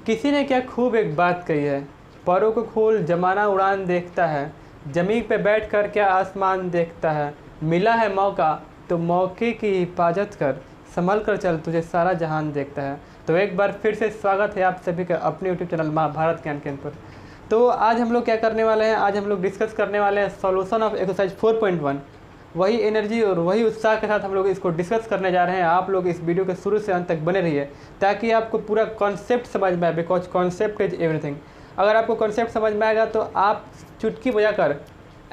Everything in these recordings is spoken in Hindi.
किसी ने क्या खूब एक बात कही है, परों को खोल जमाना उड़ान देखता है, ज़मीन पे बैठ कर क्या आसमान देखता है, मिला है मौका तो मौके की हिफाजत कर, संभल कर चल तुझे सारा जहान देखता है। तो एक बार फिर से स्वागत है आप सभी का अपने यूट्यूब चैनल महाभारत ज्ञान केंद्र पर। तो आज हम लोग क्या करने वाले हैं, आज हम लोग डिस्कस करने वाले हैं सॉल्यूशन ऑफ एक्सरसाइज 4.1। वही एनर्जी और वही उत्साह के साथ हम लोग इसको डिस्कस करने जा रहे हैं। आप लोग इस वीडियो के शुरू से अंत तक बने रहिए ताकि आपको पूरा कॉन्सेप्ट समझ में आए, बिकॉज कॉन्सेप्ट इज एवरीथिंग। अगर आपको कॉन्सेप्ट समझ में आएगा तो आप चुटकी बजाकर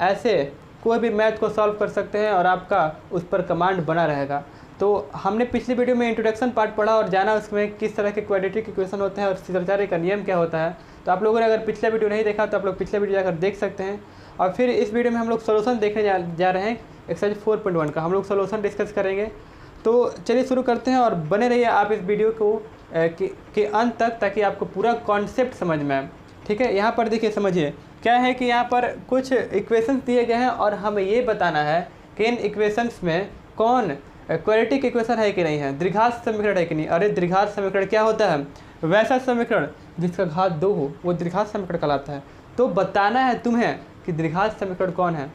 ऐसे कोई भी मैथ को सॉल्व कर सकते हैं और आपका उस पर कमांड बना रहेगा। तो हमने पिछली वीडियो में इंट्रोडक्शन पार्ट पढ़ा और जाना उसमें किस तरह के क्वाड्रेटिक इक्वेशन होते हैं और सिरचार्य का नियम क्या होता है। तो आप लोगों ने अगर पिछला वीडियो नहीं देखा तो आप लोग पिछला वीडियो जाकर देख सकते हैं। और फिर इस वीडियो में हम लोग सोल्यूशन देखने जा रहे हैं एक्सरसाइज 4.1 का। हम लोग सोल्यूशन डिस्कस करेंगे। तो चलिए शुरू करते हैं और बने रहिए आप इस वीडियो को के अंत तक ताकि आपको पूरा कॉन्सेप्ट समझ में आए। ठीक है, यहाँ पर देखिए, समझिए क्या है कि यहाँ पर कुछ इक्वेशंस दिए गए हैं और हमें ये बताना है कि इन इक्वेशंस में कौन क्वाड्रेटिक इक्वेशन है कि नहीं है, द्विघात समीकरण है कि नहीं। अरे द्विघात समीकरण क्या होता है? वैसा समीकरण जिसका घात 2 हो वो द्विघात समीकरण कहलाता है। तो बताना है तुम्हें कि द्विघात समीकरण कौन है।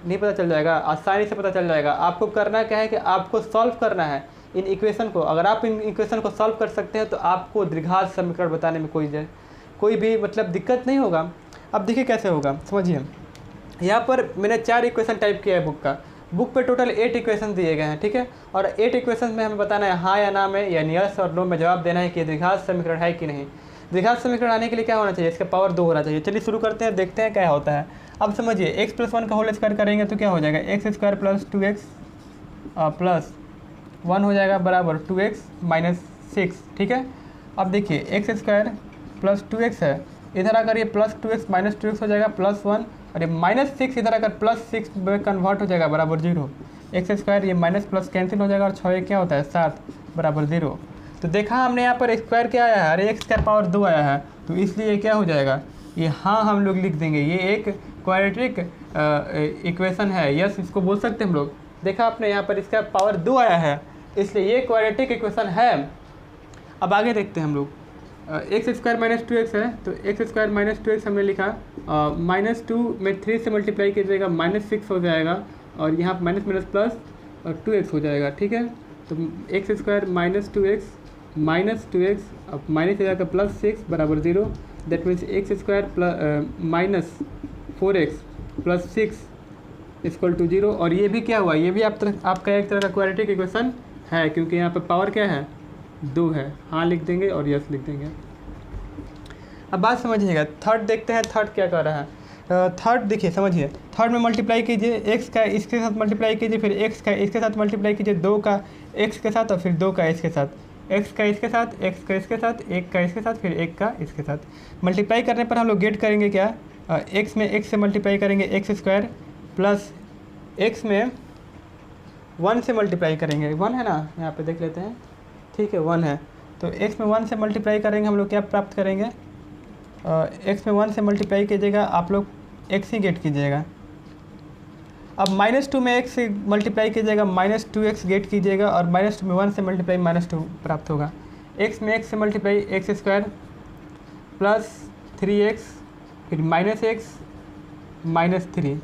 नहीं पता चल जाएगा, आसानी से पता चल जाएगा। आपको करना क्या है कि आपको सॉल्व करना है इन इक्वेशन को। अगर आप इन इक्वेशन को सॉल्व कर सकते हैं तो आपको द्विघात समीकरण बताने में कोई भी मतलब दिक्कत नहीं होगा। अब देखिए कैसे होगा, समझिए। यहाँ पर मैंने 4 इक्वेशन टाइप किया है बुक पे टोटल 8 इक्वेशन दिए गए हैं। ठीक है, और 8 इक्वेशन में हमें बताना है हाँ या ना में, यानी यस और नो में जवाब देना है कि द्विघात समीकरण है कि नहीं। द्विघात समीकरण आने के लिए क्या होना चाहिए? इसका पावर 2 होना चाहिए। चलिए शुरू करते हैं, देखते हैं क्या होता है। अब समझिए x+1 का होल स्क्वायर करेंगे तो क्या हो जाएगा? x² + 2x + 1 हो जाएगा बराबर 2x - 6। ठीक है, अब देखिए x² + 2x है, इधर अगर ये +2x - 2x हो जाएगा +1, और ये -6 इधर अगर +6 में कन्वर्ट हो जाएगा बराबर 0। x² ये माइनस प्लस कैंसिल हो जाएगा और 6 क्या होता है 7 बराबर 0। तो देखा हमने यहाँ पर स्क्वायर क्या आया है? अरे x² पावर 2 आया है, तो इसलिए क्या हो जाएगा? ये हाँ हम लोग लिख देंगे, ये एक क्वाड्रेटिक इक्वेशन है। यस, इसको बोल सकते हैं हम लोग। देखा आपने यहाँ पर इसका पावर 2 आया है, इसलिए ये क्वाड्रेटिक इक्वेशन है। अब आगे देखते हैं हम लोग। x² - 2x है, तो x² - 2x हमने लिखा, -2 में 3 से मल्टीप्लाई कीजिएगा -6 हो जाएगा, और यहाँ माइनस माइनस प्लस और 2x हो जाएगा। ठीक है, तो x² - 2x अब माइनस हो जाएगा +6 बराबर 0। That means x² - 4x + 6 = 0। और ये भी क्या हुआ? ये भी आपका एक तरह का क्वाड्रेटिक इक्वेशन है, क्योंकि यहाँ पर पावर क्या है? 2 है। हाँ लिख देंगे और यस लिख देंगे। अब बात समझिएगा, थर्ड देखते हैं, थर्ड क्या कर रहा है। थर्ड देखिए, समझिए, थर्ड में मल्टीप्लाई कीजिए, x का इसके साथ मल्टीप्लाई कीजिए, फिर x का इसके साथ मल्टीप्लाई कीजिए, 2 का x के साथ और फिर 2 का इसके साथ, x का इसके साथ, x का इसके साथ, 1 का इसके साथ, फिर 1 का इसके साथ। मल्टीप्लाई करने पर हम लोग गेट करेंगे क्या? x में x से मल्टीप्लाई करेंगे x² प्लस x में 1 से मल्टीप्लाई करेंगे, 1 है ना, यहाँ पे देख लेते हैं। ठीक है, 1 है, तो x में 1 से मल्टीप्लाई करेंगे, हम लोग क्या प्राप्त करेंगे? x में 1 से मल्टीप्लाई कीजिएगा, आप लोग x ही गेट कीजिएगा। अब -2 में x से मल्टीप्लाई कीजिएगा, -2x गेट कीजिएगा, और -2 में 1 से मल्टीप्लाई -2 प्राप्त होगा। x में x से मल्टीप्लाई x² प्लस 3x, फिर -x -3,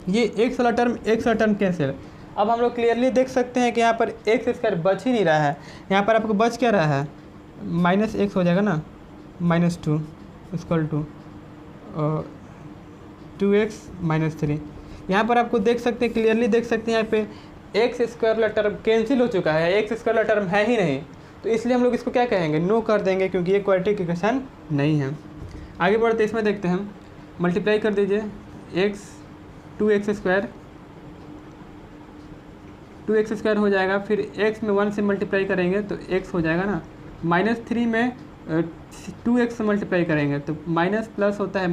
ये x वाला टर्म कैंसिल। अब हम लोग क्लियरली देख सकते हैं कि यहाँ पर x² बच ही नहीं रहा है। यहाँ पर आपको बच क्या रहा है? -x हो जाएगा ना, -2 = 2x - 3। यहाँ पर आपको देख सकते हैं, क्लियरली देख सकते हैं, यहाँ पे x² वाला टर्म कैंसिल हो चुका है, x² वाला टर्म है ही नहीं। तो इसलिए हम लोग इसको क्या कहेंगे? नो कर देंगे, क्योंकि ये क्वाड्रेटिक इक्वेशन नहीं है। आगे बढ़ते इसमें देखते हैं, मल्टीप्लाई कर दीजिए, 2x² हो जाएगा, फिर x में 1 से मल्टीप्लाई करेंगे तो x हो जाएगा ना, -3 में 2x से मल्टीप्लाई करेंगे तो माइनस प्लस होता है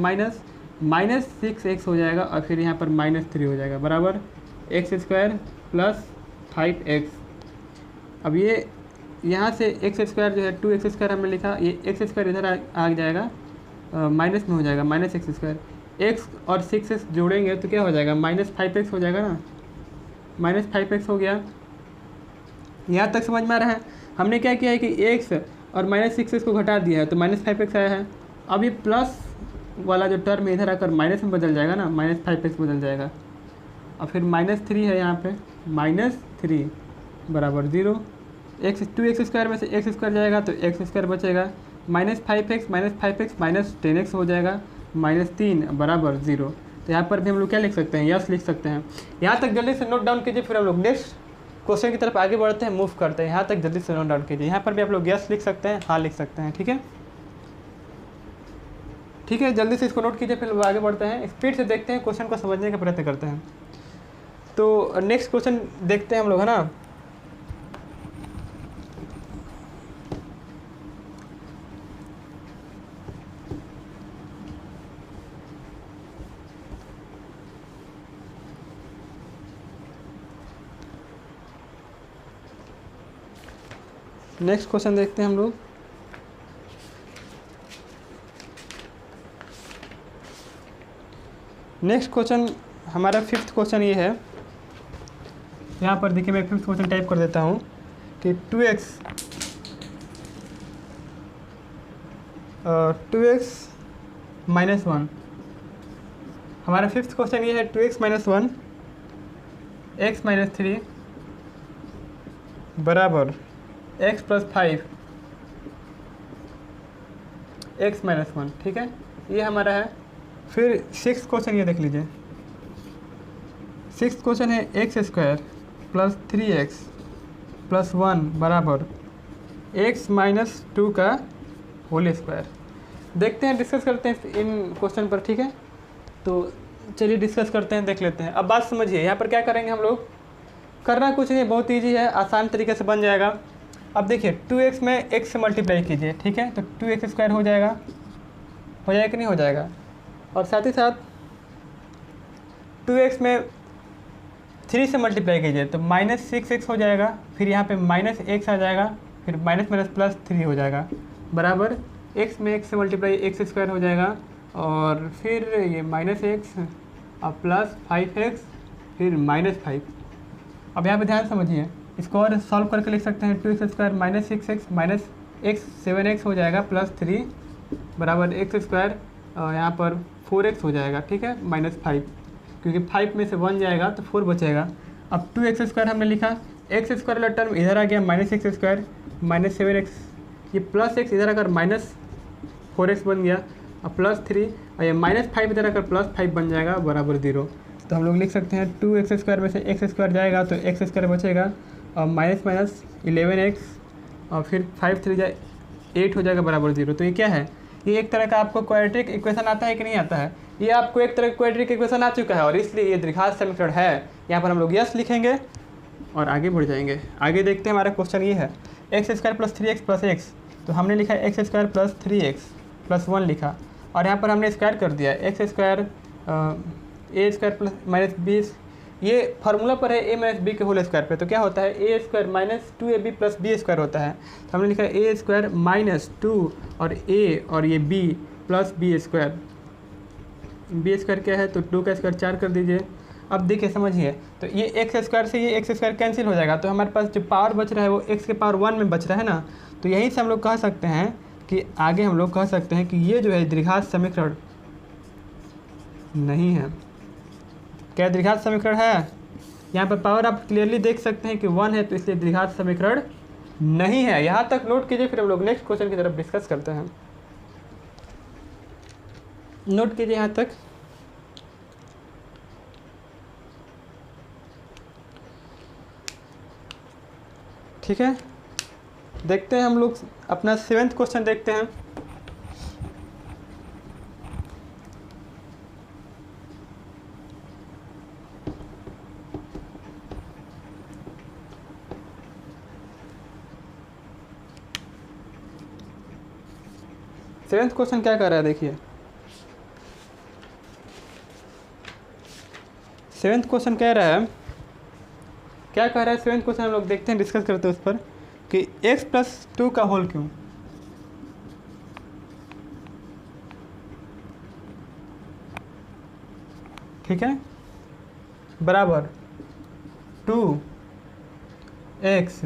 -6x हो जाएगा, और फिर यहाँ पर -3 हो जाएगा बराबर x² + 5x। अब ये यहाँ से x² जो है 2x² हमने लिखा, ये x² इधर आ जाएगा, माइनस में हो जाएगा -x²। x और 6x जोड़ेंगे तो क्या हो जाएगा? -5x हो जाएगा ना, -5x हो गया। यहाँ तक समझ में आ रहा है? हमने क्या किया है कि x और -6 को घटा दिया है तो -5x आया है। अब ये प्लस वाला जो टर्म इधर आकर माइनस में बदल जाएगा ना, -5x बदल जाएगा। और फिर -3 है यहाँ पे, -3 बराबर 0। x² में से x² जाएगा तो x² बचेगा, -5x -10x हो जाएगा, -3 बराबर 0। तो यहाँ पर भी हम लोग क्या लिख सकते हैं, यस लिख सकते हैं। यहाँ तक जल्दी से नोट डाउन कीजिए, फिर हम लोग नेक्स्ट क्वेश्चन की तरफ आगे बढ़ते हैं, मूव करते हैं। यहाँ तक जल्दी से नोट डाउन कीजिए। यहाँ पर भी आप लोग यस लिख सकते हैं, हाँ लिख सकते हैं। ठीक है, ठीक है, जल्दी से इसको नोट कीजिए, फिर आगे बढ़ते हैं। स्पीड से देखते हैं, क्वेश्चन को समझने का प्रयत्न करते हैं। तो नेक्स्ट क्वेश्चन देखते हैं हम लोग, है ना। नेक्स्ट क्वेश्चन देखते हैं हम लोग। नेक्स्ट क्वेश्चन हमारा 5th क्वेश्चन ये है। यहाँ पर देखिए, मैं 5th क्वेश्चन टाइप कर देता हूँ कि 2x -1। हमारा 5th क्वेश्चन ये है 2x - 1 x - 3 बराबर x + 5 x - 1। ठीक है, ये हमारा है। फिर 6th क्वेश्चन ये देख लीजिए। 6th क्वेश्चन है x² + 3x + 1 बराबर x - 2 का होल स्क्वायर। देखते हैं, डिस्कस करते हैं इन क्वेश्चन पर। ठीक है, तो चलिए डिस्कस करते हैं, देख लेते हैं। अब बात समझिए, यहाँ पर क्या करेंगे हम लोग, करना कुछ नहीं, बहुत ईजी है, आसान तरीके से बन जाएगा। अब देखिए 2x में x से मल्टीप्लाई कीजिए। ठीक है, तो 2x² हो जाएगा कि नहीं हो जाएगा। और साथ ही साथ 2x में 3 से मल्टीप्लाई कीजिए तो -6x हो जाएगा। फिर यहाँ पे -x आ जाएगा, फिर -+3 हो जाएगा बराबर x में x से मल्टीप्लाई x² हो जाएगा। और फिर ये -x और +5x फिर -5। अब यहाँ पे ध्यान समझिए, इसको और सॉल्व करके लिख सकते हैं। 2x² -6x -x 7x हो जाएगा, +3 बराबर x²। यहाँ पर 4x हो जाएगा। ठीक है, -5, क्योंकि 5 में से 1 जाएगा तो 4 बचेगा। अब 2x² हमने लिखा, x² वाला टर्म इधर आ गया, -x² -7x, ये +x इधर आकर -4x बन गया, और +3, और ये -5 इधर आकर +5 बन जाएगा बराबर 0। तो हम लोग लिख सकते हैं 2x² में से x² जाएगा तो x² बचेगा, और -11x, और फिर 5 3 जाए 8 हो जाएगा बराबर 0। तो ये क्या है, ये एक तरह का आपको क्वाड्रेटिक इक्वेशन आता है कि नहीं आता है। ये आपको एक तरह का क्वाड्रेटिक इक्वेशन आ चुका है, और इसलिए ये द्विघात समीकरण है। यहाँ पर हम लोग यस लिखेंगे और आगे बढ़ जाएंगे। आगे देखते हैं, हमारा क्वेश्चन ये है x² + 3x + x। तो हमने लिखा x² + 3x + 1 लिखा, और यहाँ पर हमने स्क्वायर कर दिया x² a² - -b। ये फार्मूला पर है a - b के होल स्क्वायर पे। तो क्या होता है, a² - 2ab + b² होता है। तो हमने लिखा a² - 2 और a और ये b + b²। b² क्या है, तो 2 का स्क्वायर 4 कर दीजिए। अब देखिए समझिए, तो ये x² से ये x² कैंसिल हो जाएगा, तो हमारे पास जो पावर बच रहा है वो x के पावर 1 में बच रहा है ना। तो यहीं से हम लोग कह सकते हैं कि आगे हम लोग कह सकते हैं कि ये जो है द्विघात समीकरण नहीं है। क्या द्विघात समीकरण है, यहाँ पर पावर आप क्लियरली देख सकते हैं कि 1 है, तो इसलिए द्विघात समीकरण नहीं है। यहाँ तक नोट कीजिए, फिर हम लोग नेक्स्ट क्वेश्चन की तरफ डिस्कस करते हैं। नोट कीजिए यहाँ तक। ठीक है, देखते हैं हम लोग अपना 7th क्वेश्चन देखते हैं। सेवेंथ क्वेश्चन क्या कर रहा है, देखिए 7th क्वेश्चन कह रहा है, क्या कह रहा है 7th क्वेश्चन हम लोग देखते हैं, डिस्कस करते हैं उस पर कि x + 2 का होल क्यों। ठीक है, बराबर 2x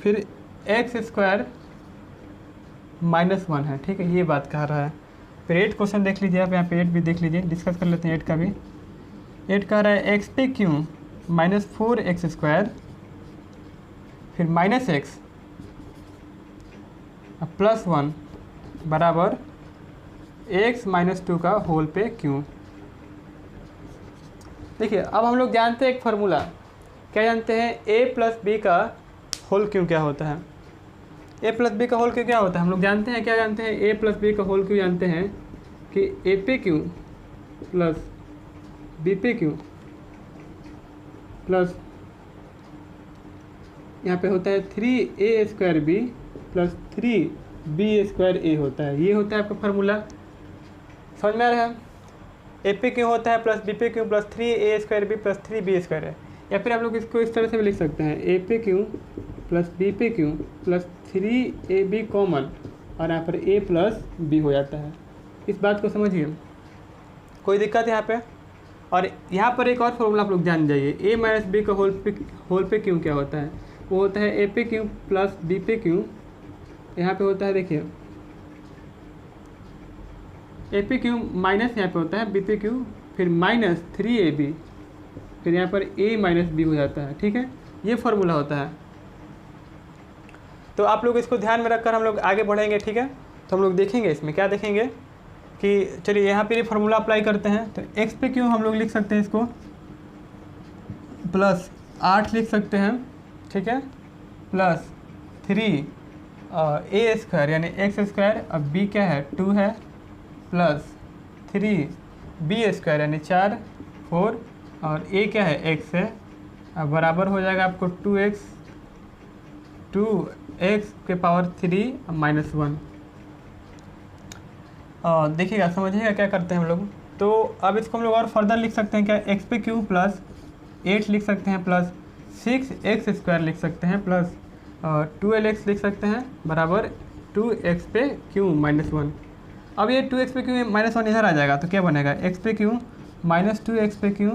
फिर x² -1 है, ठीक है, ये बात कह रहा है। फिर 8 क्वेश्चन देख लीजिए आप, यहाँ पे 8 भी देख लीजिए, डिस्कस कर लेते हैं 8 का भी। 8 कह रहा है एक्स पे क्यों -4x² फिर -x +1 बराबर x -2 का होल पे क्यों। देखिए अब हम लोग जानते हैं एक फार्मूला, क्या जानते हैं, a + b का होल क्यों क्या होता है। a + b का होल क्यों क्या होता है हम लोग जानते हैं, क्या जानते हैं, a + b का होल क्यों जानते हैं कि a पे क्यों प्लस b पे क्यों प्लस यहाँ पे होता है 3a² b + 3b² a होता है। ये होता है आपका फार्मूला, समझ में आ रहा है। ए पे क्यों होता है प्लस बी पे क्यों प्लस 3a² b + 3b² है। या फिर आप लोग इसको इस तरह से भी लिख सकते हैं, ए पे क्यों प्लस बी पे क्यों प्लस 3ab कॉमन और यहाँ पर a + b हो जाता है। इस बात को समझिए, कोई दिक्कत है यहाँ पे। और यहाँ पर एक और फॉर्मूला आप लोग जान जाइए, a - b का होल पे क्यों क्या होता है, वो होता है a पे क्यों प्लस b पे क्यों, यहाँ पे होता है देखिए ए पे क्यू माइनस यहाँ पे होता है बी पे क्यू फिर -3ab फिर यहाँ पर a - b हो जाता है, ठीक है, ये फार्मूला होता है। तो आप लोग इसको ध्यान में रखकर हम लोग आगे बढ़ेंगे, ठीक है। तो हम लोग देखेंगे इसमें क्या देखेंगे कि चलिए यहाँ पे ये फार्मूला अप्लाई करते हैं। तो x पे क्यों हम लोग लिख सकते हैं इसको +8 लिख सकते हैं, ठीक है, प्लस 3a² यानी x² अब b क्या है 2 है प्लस 3b² यानी 4 4 और a क्या है x है, अब बराबर हो जाएगा आपको 2x के पावर 3 -1। देखिएगा समझिएगा क्या करते हैं हम लोग। तो अब इसको हम लोग और फर्दर लिख सकते हैं क्या, x पे क्यू प्लस 8 लिख सकते हैं प्लस 6x² लिख सकते हैं प्लस 12x लिख सकते हैं बराबर 2x पे क्यू -1। अब ये 2x पे क्यू -1 इधर आ जाएगा तो क्या बनेगा, x पे क्यू -2x पे क्यू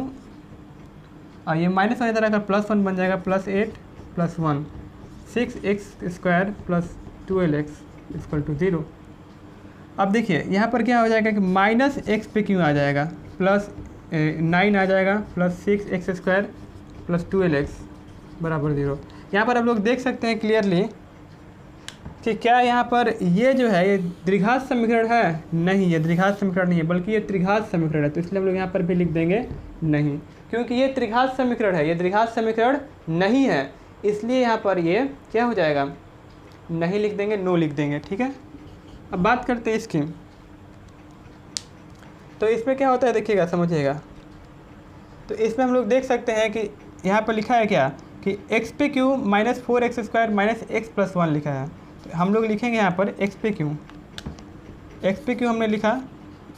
और ये -1 इधर आकर +1 बन जाएगा +8 + 1 6x² प्लस 12x = 0। अब देखिए यहाँ पर क्या हो जाएगा कि -x पे क्यों आ जाएगा प्लस 9 आ जाएगा प्लस 6x² प्लस 12x बराबर 0। यहाँ पर आप लोग देख सकते हैं क्लियरली कि क्या यहाँ पर ये जो है ये द्विघात समीकरण है, नहीं ये द्विघात समीकरण नहीं है बल्कि ये त्रिघात समीकरण है। तो इसलिए हम लोग यहाँ पर भी लिख देंगे नहीं, क्योंकि ये त्रिघात समीकरण है, ये द्विघात समीकरण नहीं है, इसलिए यहाँ पर ये क्या हो जाएगा, नहीं लिख देंगे, नो लिख देंगे, ठीक है। अब बात करते हैं इसकी। तो इसमें क्या होता है देखिएगा समझिएगा। तो इसमें हम लोग देख सकते हैं कि यहाँ पर लिखा है क्या कि x पे क्यू -4x² -x + 1 लिखा है। तो हम लोग लिखेंगे यहाँ पर x पे क्यू हमने लिखा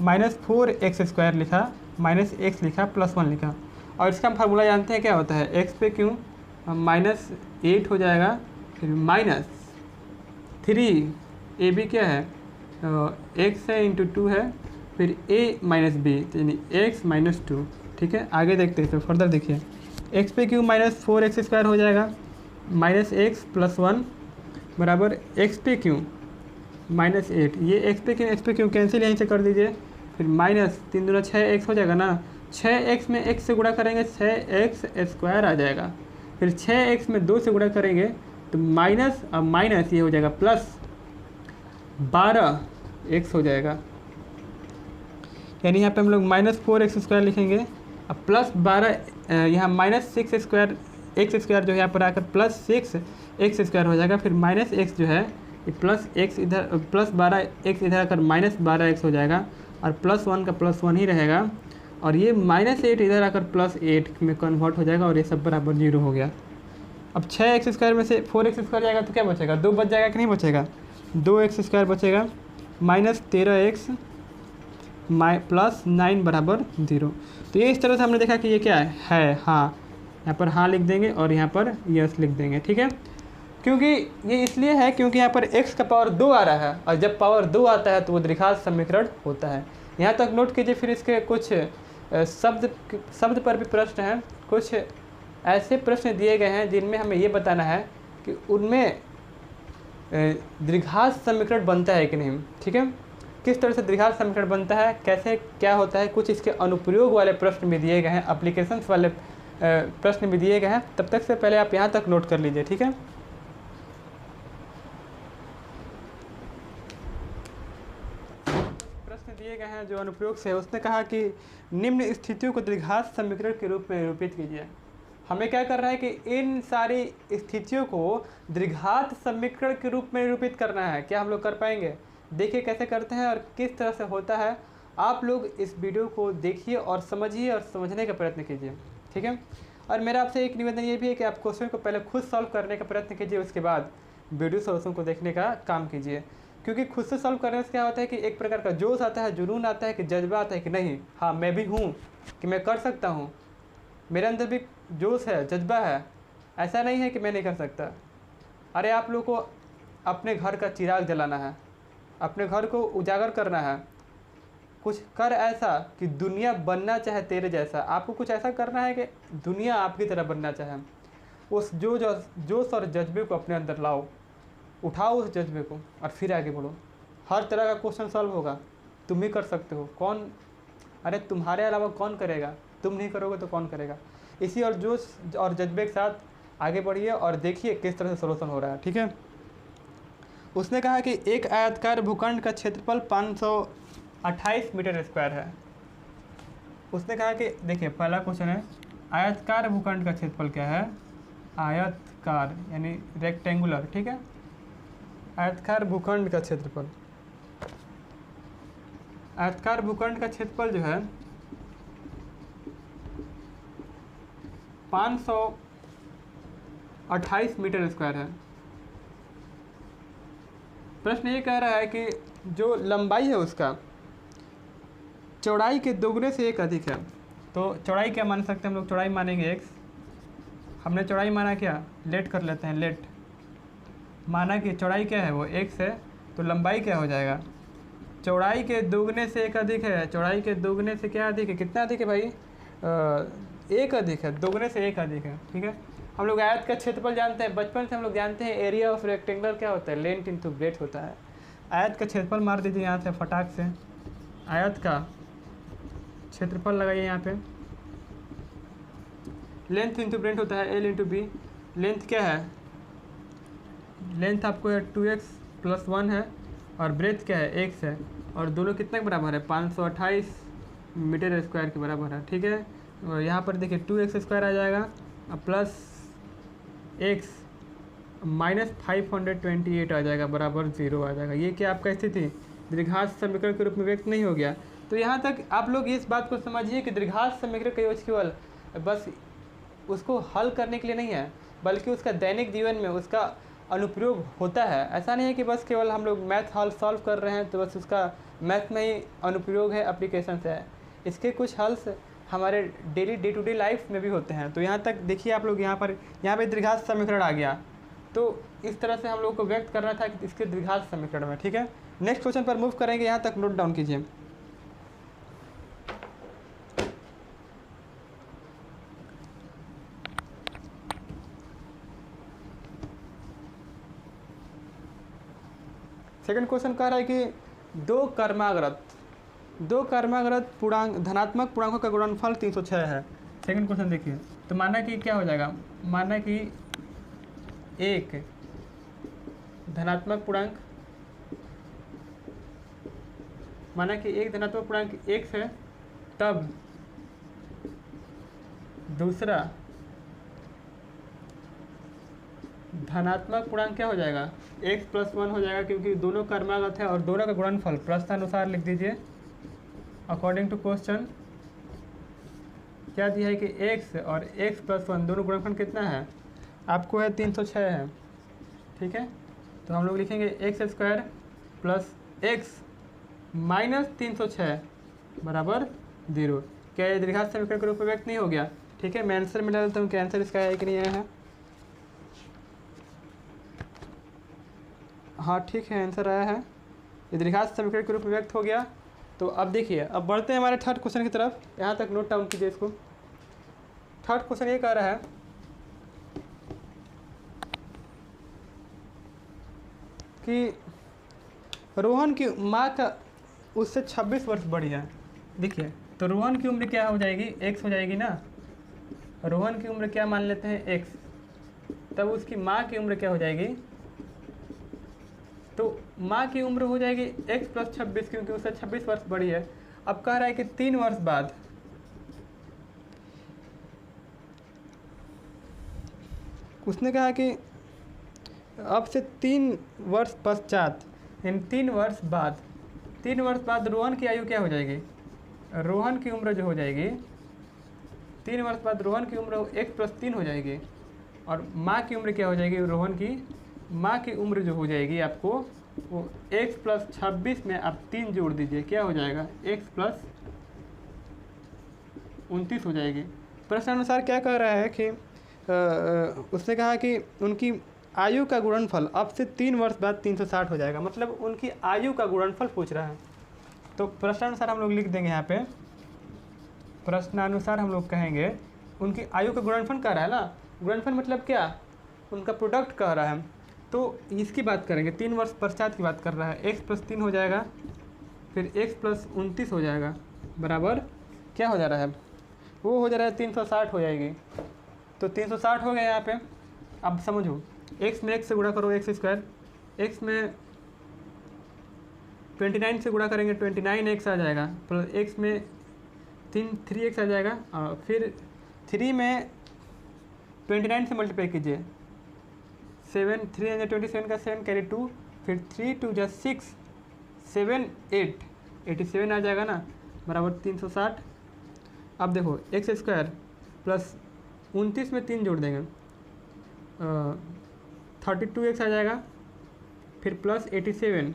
-4x² लिखा -x लिखा +1 लिखा और इसका हम फार्मूला जानते हैं क्या होता है, x पे क्यू -8 हो जाएगा फिर -3ab क्या है x है × 2 है फिर a - b यानी x - 2, ठीक है। आगे देखते हैं, तो फर्दर देखिए x पे क्यू -4x² हो जाएगा -x + 1 बराबर x पे क्यू -8, ये x पे क्यू कैंसिल यहीं से कर दीजिए फिर -3 दूना 6x हो जाएगा ना, 6x में x से गुणा करेंगे 6x² आ जाएगा फिर 6x में 2 से गुणा करेंगे तो माइनस अब माइनस ये हो जाएगा +12x हो जाएगा, यानी यहाँ पे हम लोग -4x² लिखेंगे अब +12 यहाँ -6x² जो है यहाँ पर आकर +6x² हो जाएगा फिर -x जो है ये +x इधर +12x इधर आकर -12x हो जाएगा और +1 का +1 ही रहेगा और ये -8 इधर आकर +8 में कन्वर्ट हो जाएगा और ये सब बराबर 0 हो गया। अब 6x² में से 4x² जाएगा तो क्या बचेगा, 2 बच जाएगा कि नहीं बचेगा, 2x² बचेगा -13x +9 बराबर 0। तो ये इस तरह से हमने देखा कि ये क्या है हाँ, यहाँ पर हाँ लिख देंगे और यहाँ पर यस लिख देंगे, ठीक है। क्योंकि ये इसलिए है क्योंकि यहाँ पर x का पावर 2 आ रहा है और जब पावर 2 आता है तो वो द्विघात समीकरण होता है। यहाँ तक नोट कीजिए। फिर इसके कुछ शब्द पर भी प्रश्न हैं, कुछ ऐसे प्रश्न दिए गए हैं जिनमें हमें ये बताना है कि उनमें द्विघात समीकरण बनता है कि नहीं, ठीक है। किस तरह से द्विघात समीकरण बनता है, कैसे क्या होता है, कुछ इसके अनुप्रयोग वाले प्रश्न भी दिए गए हैं, एप्लीकेशंस वाले प्रश्न भी दिए गए हैं। तब तक से पहले आप यहाँ तक नोट कर लीजिए, ठीक है। प्रश्न दिए गए हैं जो अनुप्रयोग से है, उसने कहा कि निम्न स्थितियों को द्विघात समीकरण के रूप में निरूपित कीजिए। हमें क्या कर रहा है कि इन सारी स्थितियों को द्विघात समीकरण के रूप में निरूपित करना है। क्या हम लोग कर पाएंगे? देखिए कैसे करते हैं और किस तरह से होता है। आप लोग इस वीडियो को देखिए और समझिए और समझने का प्रयत्न कीजिए, ठीक है। और मेरा आपसे एक निवेदन ये भी है कि आप क्वेश्चन को पहले खुद सॉल्व करने का प्रयत्न कीजिए, उसके बाद वीडियो सोल्यूशन को देखने का काम कीजिए। क्योंकि खुद से सॉल्व करने से क्या होता है कि एक प्रकार का जोश आता है, जुनून आता है, कि जज्बा आता है कि नहीं, हाँ मैं भी हूँ, कि मैं कर सकता हूँ, मेरे अंदर भी जोश है, जज्बा है, ऐसा नहीं है कि मैं नहीं कर सकता। अरे आप लोग को अपने घर का चिराग जलाना है, अपने घर को उजागर करना है, कुछ कर ऐसा कि दुनिया बनना चाहे तेरे जैसा। आपको कुछ ऐसा करना है कि दुनिया आपकी तरह बनना चाहे। उस जोश और जज्बे को अपने अंदर लाओ, उठाओ उस जज्बे को और फिर आगे बढ़ो। हर तरह का क्वेश्चन सॉल्व होगा, तुम ही कर सकते हो। कौन, अरे तुम्हारे अलावा कौन करेगा? तुम नहीं करोगे तो कौन करेगा? इसी और जोश और जज्बे के साथ आगे बढ़िए और देखिए किस तरह से सोल्यूशन हो रहा है, ठीक है। उसने कहा कि एक आयताकार भूखंड का क्षेत्रफल 528 मीटर स्क्वायर है। उसने कहा कि देखिए पहला क्वेश्चन है, आयताकार भूखंड का क्षेत्रफल क्या है? आयताकार यानी रेक्टेंगुलर, ठीक है। आयताकार भूखंड का क्षेत्रफल, आयताकार भूखंड का क्षेत्रफल जो है 528 मीटर स्क्वायर है। प्रश्न ये कह रहा है कि जो लंबाई है उसका चौड़ाई के दोगुने से एक अधिक है। तो चौड़ाई क्या मान सकते हैं हम लोग? चौड़ाई मानेंगे x। हमने चौड़ाई माना क्या? लेट कर लेते हैं, लेट माना कि चौड़ाई क्या है? वो x है। तो लंबाई क्या हो जाएगा? चौड़ाई के दोगुने से एक अधिक है। चौड़ाई के दोगुने से क्या अधिक है? कितना अधिक है भाई? एक अधिक है, दोगुने से एक अधिक है, ठीक है। हम लोग आयत का क्षेत्रफल जानते हैं, बचपन से हम लोग जानते हैं एरिया ऑफ रेक्टेंगुलर क्या होता है? लेंथ इंटू ब्रेड्थ होता है। आयत का क्षेत्रफल मार दीजिए यहाँ से फटाक से। आयत का क्षेत्रफल लगाइए यहाँ पे, लेंथ इंटू ब्रेड्थ होता है L इंटू बी। लेंथ क्या है? लेंथ आपको है 2x + 1 है और ब्रेथ क्या है? x है। और दोनों कितने के बराबर है? 528 मीटर स्क्वायर के बराबर है, ठीक है। और यहाँ पर देखिए 2x स्क्वायर आ जाएगा प्लस x माइनस 528 आ जाएगा बराबर 0 आ जाएगा। ये क्या आपका स्थिति द्विघात समीकरण के रूप में व्यक्त नहीं हो गया? तो यहाँ तक आप लोग इस बात को समझिए कि द्विघात समीकरण का योग केवल बस उसको हल करने के लिए नहीं है, बल्कि उसका दैनिक जीवन में उसका अनुप्रयोग होता है। ऐसा नहीं है कि बस केवल हम लोग मैथ हल सॉल्व कर रहे हैं तो बस उसका मैथ में ही अनुप्रयोग है, एप्लीकेशन है। इसके कुछ हल्स हमारे daily day to day life में भी होते हैं। तो यहाँ तक देखिए आप लोग, यहाँ पे द्विघात समीकरण आ गया। तो इस तरह से हम लोग को व्यक्त करना था कि इसके द्विघात समीकरण में, ठीक है। नेक्स्ट क्वेश्चन पर मूव करेंगे, यहाँ तक नोट डाउन कीजिए। सेकंड क्वेश्चन कह रहा है कि दो कर्माग्रत पूर्णांक धनात्मक पूर्णांकों का गुणनफल 306 है। सेकंड क्वेश्चन देखिए। तो माना कि क्या हो जाएगा? माना कि एक धनात्मक पूर्णांक, माना कि एक धनात्मक पूर्णांक x है, तब दूसरा धनात्मक पूर्णांक क्या हो जाएगा? x + 1 हो जाएगा, क्योंकि दोनों कर्मागत है और दोनों का गुणनफल प्रश्नानुसार लिख दीजिए। अकॉर्डिंग टू क्वेश्चन क्या दिया है कि x और x + 1 दोनों गुणनफल कितना है? आपको है 306 है, ठीक है। तो हम लोग लिखेंगे x² + x माइनस 306 बराबर 0। क्या ये द्विघात समीकरण के रूप में व्यक्त नहीं हो गया? ठीक है, मैं आंसर में डालता हूँ कि आंसर इसका है कि नहीं आया है। हाँ ठीक है, आंसर आया है, ये द्विघात समीकरण के रूप में व्यक्त हो गया। तो अब देखिए, अब बढ़ते हैं हमारे थर्ड क्वेश्चन की तरफ। यहाँ तक नोट डाउन कीजिए इसको। थर्ड क्वेश्चन ये कह रहा है कि रोहन की माँ का उससे 26 वर्ष बड़ी है। देखिए, तो रोहन की उम्र क्या हो जाएगी, x हो जाएगी ना। रोहन की उम्र क्या मान लेते हैं, x। तब उसकी माँ की उम्र क्या हो जाएगी, तो माँ की उम्र हो जाएगी x + 26, क्योंकि उससे 26 वर्ष बड़ी है। अब कह रहा है कि 3 वर्ष बाद, उसने कहा कि अब से 3 वर्ष पश्चात, यानी 3 वर्ष बाद, 3 वर्ष बाद रोहन की आयु क्या हो जाएगी, रोहन की उम्र जो हो जाएगी, 3 वर्ष बाद रोहन की उम्र x + 3 हो जाएगी। और माँ की उम्र क्या हो जाएगी, रोहन की माँ की उम्र जो हो जाएगी आपको, वो x + 26 में आप 3 जोड़ दीजिए, क्या हो जाएगा, x + 29 हो जाएगी। प्रश्नानुसार क्या कह रहा है कि उसने कहा कि उनकी आयु का गुणनफल अब से 3 वर्ष बाद 360 हो जाएगा, मतलब उनकी आयु का गुणनफल पूछ रहा है। तो प्रश्नानुसार हम लोग लिख देंगे यहाँ पे, प्रश्नानुसार हम लोग कहेंगे उनकी आयु का गुणनफल कह रहा है ना, गुणनफल मतलब क्या, उनका प्रोडक्ट कह रहा है। तो इसकी बात करेंगे, 3 वर्ष पश्चात की बात कर रहा है, x + 3 हो जाएगा, फिर x + 29 हो जाएगा, बराबर क्या हो जा रहा है, वो हो जा रहा है 360 हो जाएगी। तो 360 हो गया यहाँ पे। अब समझो, x में x से गुणा करो x², x में 29 से गुणा करेंगे 29x आ जाएगा, प्लस x में 3x आ जाएगा, और फिर 3 में 29 से मल्टीप्लाई कीजिए, 7 3 27 का 7 कैरी 2, फिर 3 2 + 6 7 8 87 आ जाएगा ना, बराबर 360। अब देखो x² प्लस 29 में 3 जोड़ देंगे, 32x आ जाएगा, फिर प्लस 87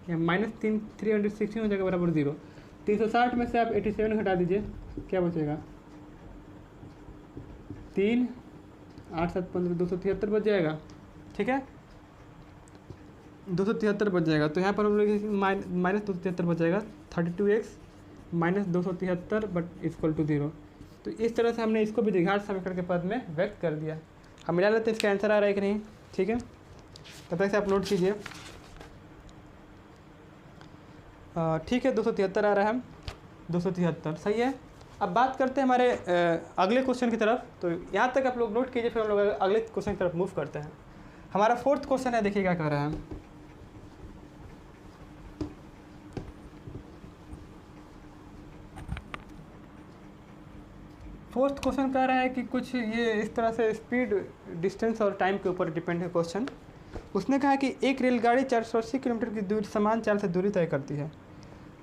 या -316 हो जाएगा, बराबर 0। 360 में से आप 87 घटा दीजिए, क्या बचेगा, 3 8 7 15 273 बच जाएगा, ठीक है, 273 बच जाएगा। तो यहाँ पर हम लोग -273 बच जाएगा, 32x - 273 बट इक्वल टू 0। तो इस तरह से हमने इसको भी द्विघात समीकरण के पद में व्यक्त कर दिया। हम मिला लेते हैं इसका आंसर आ रहा है कि नहीं, ठीक है, तब तक से आप नोट कीजिए। ठीक है, 273 आ रहा है, 273 सही है। अब बात करते हैं हमारे अगले क्वेश्चन की तरफ। तो यहाँ तक आप लोग नोट कीजिए, फिर हम लोग अगले क्वेश्चन की तरफ मूव करते हैं। हमारा 4th क्वेश्चन है, देखिए क्या कह रहा है। फोर्थ क्वेश्चन कह रहा है कि कुछ ये इस तरह से स्पीड, डिस्टेंस और टाइम के ऊपर डिपेंड है क्वेश्चन। उसने कहा कि एक रेलगाड़ी 480 किलोमीटर की दूरी समान चाल से दूरी तय करती है।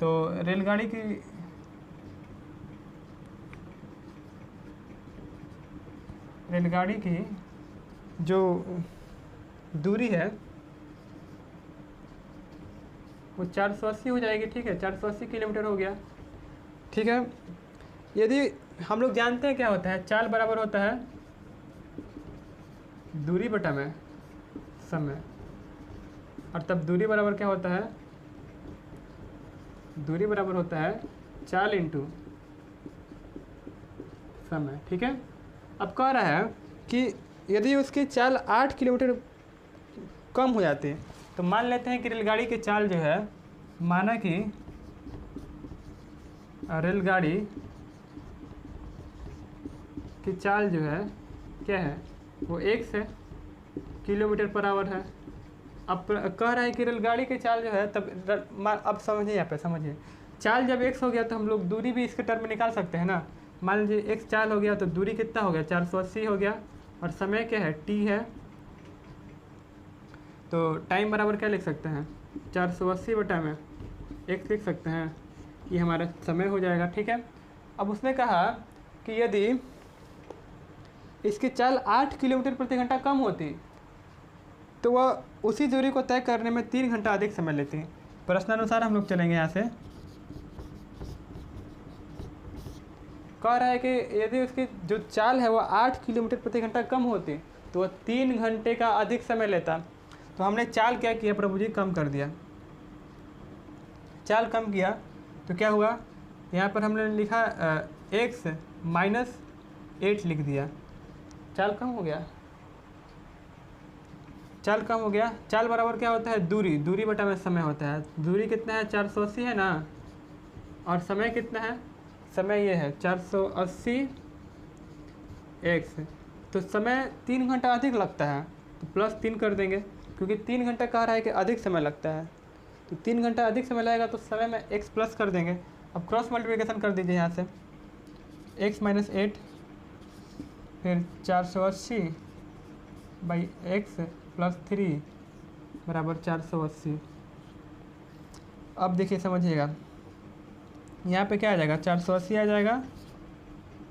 तो रेलगाड़ी की जो दूरी है वो 480 हो जाएगी, ठीक है, 480 किलोमीटर हो गया, ठीक है। यदि हम लोग जानते हैं क्या होता है, चाल बराबर होता है दूरी बटा में समय, और तब दूरी बराबर क्या होता है, दूरी बराबर होता है चाल इंटू समय, ठीक है। अब कह रहा है कि यदि उसकी चाल 8 किलोमीटर कम हो जाती है, तो मान लेते हैं कि रेलगाड़ी की चाल जो है, माना कि रेलगाड़ी की चाल जो है क्या है, वो 1 किलोमीटर/आवर है। अब कह रहा है कि रेलगाड़ी की चाल जो है, तब अब समझिए, यहाँ पे समझिए, चाल जब x हो गया तो हम लोग दूरी भी इसके टर्म में निकाल सकते हैं ना। मान लीजिए x चाल हो गया तो दूरी कितना हो गया, 480 हो गया, और समय क्या है, t है। तो टाइम बराबर क्या लिख सकते हैं, 480 बटा में x लिख सकते हैं, ये हमारा समय हो जाएगा, ठीक है। अब उसने कहा कि यदि इसकी चाल 8 किलोमीटर प्रति घंटा कम होती तो वह उसी दूरी को तय करने में 3 घंटा अधिक समय लेती। प्रश्नानुसार हम लोग चलेंगे यहाँ से। कह रहा है कि यदि उसकी जो चाल है वो 8 किलोमीटर प्रति घंटा कम होती तो वह 3 घंटे का अधिक समय लेता। तो हमने चाल क्या किया प्रभु जी, कम कर दिया। चाल कम किया तो क्या हुआ, यहाँ पर हमने लिखा x -8 लिख दिया, चाल कम हो गया। चाल कम हो गया। चाल बराबर क्या होता है, दूरी, दूरी बटा में समय होता है। दूरी कितना है, 480 है ना, और समय कितना है, समय ये है 480 एक्स। तो समय 3 घंटा अधिक लगता है, तो +3 कर देंगे, क्योंकि 3 घंटा कह रहा है कि अधिक समय लगता है, तो 3 घंटा अधिक समय लगेगा, तो समय में x प्लस कर देंगे। अब क्रॉस मल्टीप्लिकेशन कर दीजिए यहाँ से, x - 8 फिर 480/x + 3 बराबर 480। अब देखिए समझिएगा, यहाँ पे क्या आ जाएगा, 480 आ जाएगा,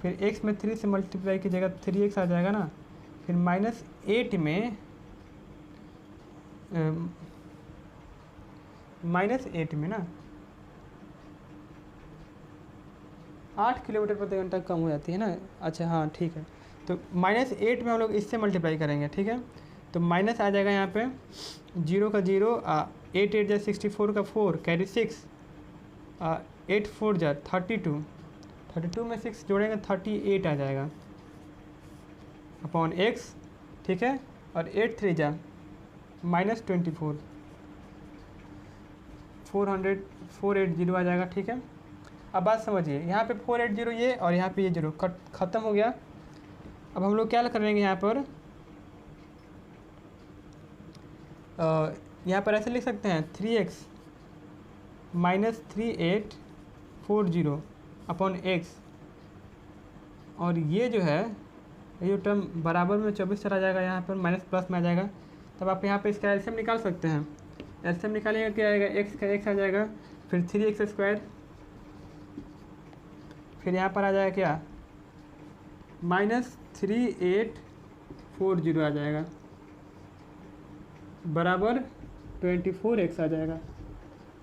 फिर x में 3 से मल्टीप्लाई कीजिएगा 3x आ जाएगा ना, फिर -8 में -8 में ना 8 किलोमीटर प्रति घंटा कम हो जाती है ना। अच्छा हाँ ठीक है, तो -8 में हम लोग इससे मल्टीप्लाई करेंगे, ठीक है। तो माइनस आ जाएगा यहाँ पे 0 का 0, 8 8 जा 64 का 4 कैरी 6, 8 4 जा 32, 32 में 6 जोड़ेंगे 38 आ जाएगा अपॉन x, ठीक है। और 8 3 जा -24, 480 आ जाएगा, ठीक है। अब बात समझिए, यहाँ पे 480 ये और यहाँ पे ये 0 ख़त्म हो गया। अब हम लोग क्या करेंगे, यहाँ पर ऐसे लिख सकते हैं 3x - 3840 अपॉन x, और ये जो है ये टर्म बराबर में 24 चला जाएगा, यहाँ पर माइनस प्लस में आ जाएगा। तब आप यहाँ पे इसका एलसीएम निकाल सकते हैं। एलसीएम निकालिएगा क्या आएगा, x का x आ जाएगा, फिर 3x², फिर यहाँ पर आ जाएगा क्या -3840 आ जाएगा बराबर 24x आ जाएगा,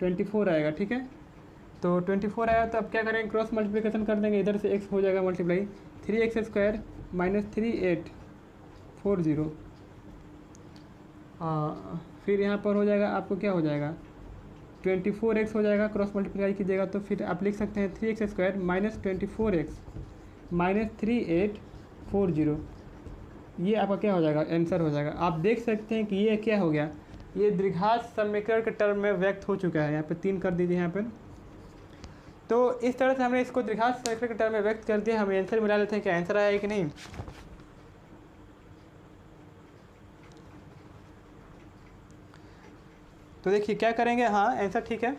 24 आएगा, ठीक है। तो 24 आया, तो अब क्या करेंगे, क्रॉस मल्टीप्लिकेशन कर देंगे, इधर से x हो जाएगा मल्टीप्लाई, 3x² - 3840, फिर यहाँ पर हो जाएगा आपको क्या हो जाएगा 24x हो जाएगा, क्रॉस मल्टीप्लाई कीजिएगा तो फिर आप लिख सकते हैं 3x² - 24x - 3840, ये आपका क्या हो जाएगा, आंसर हो जाएगा। आप देख सकते हैं कि ये क्या हो गया, ये द्विघात समीकरण के टर्म में व्यक्त हो चुका है। यहाँ पे 3 कर दीजिए यहाँ पर। तो इस तरह से हमने इसको द्विघात समीकरण के टर्म में व्यक्त कर दिया। हम आंसर मिला लेते हैं कि आंसर आया है कि नहीं। तो देखिए क्या करेंगे, हाँ आंसर ठीक है।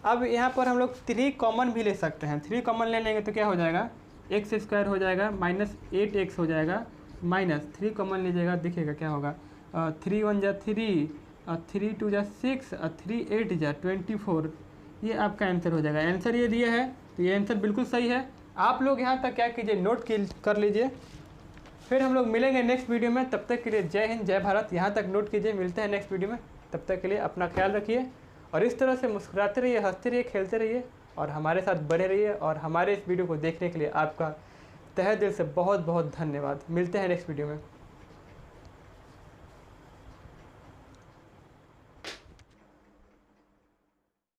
अब यहाँ पर हम लोग 3 कॉमन भी ले सकते हैं। 3 कॉमन ले लेंगे तो क्या हो जाएगा, x² हो जाएगा, -8x हो जाएगा, -3 कॉमन लीजिएगा, देखिएगा क्या होगा, 3 1 जा 3, 3 2 जा 6, 3 8 जा 24, ये आपका आंसर हो जाएगा। आंसर ये दिया है, तो ये आंसर बिल्कुल सही है। आप लोग यहाँ तक क्या कीजिए, नोट कर लीजिए। फिर हम लोग मिलेंगे नेक्स्ट वीडियो में, तब तक के लिए जय हिंद जय भारत। यहाँ तक नोट कीजिए, मिलते हैं नेक्स्ट वीडियो में। तब तक के लिए अपना ख्याल रखिए, और इस तरह से मुस्कुराते रहिए, हंसते रहिए, खेलते रहिए, और हमारे साथ बने रहिए। और हमारे इस वीडियो को देखने के लिए आपका तहे दिल से बहुत बहुत धन्यवाद। मिलते हैं नेक्स्ट वीडियो में।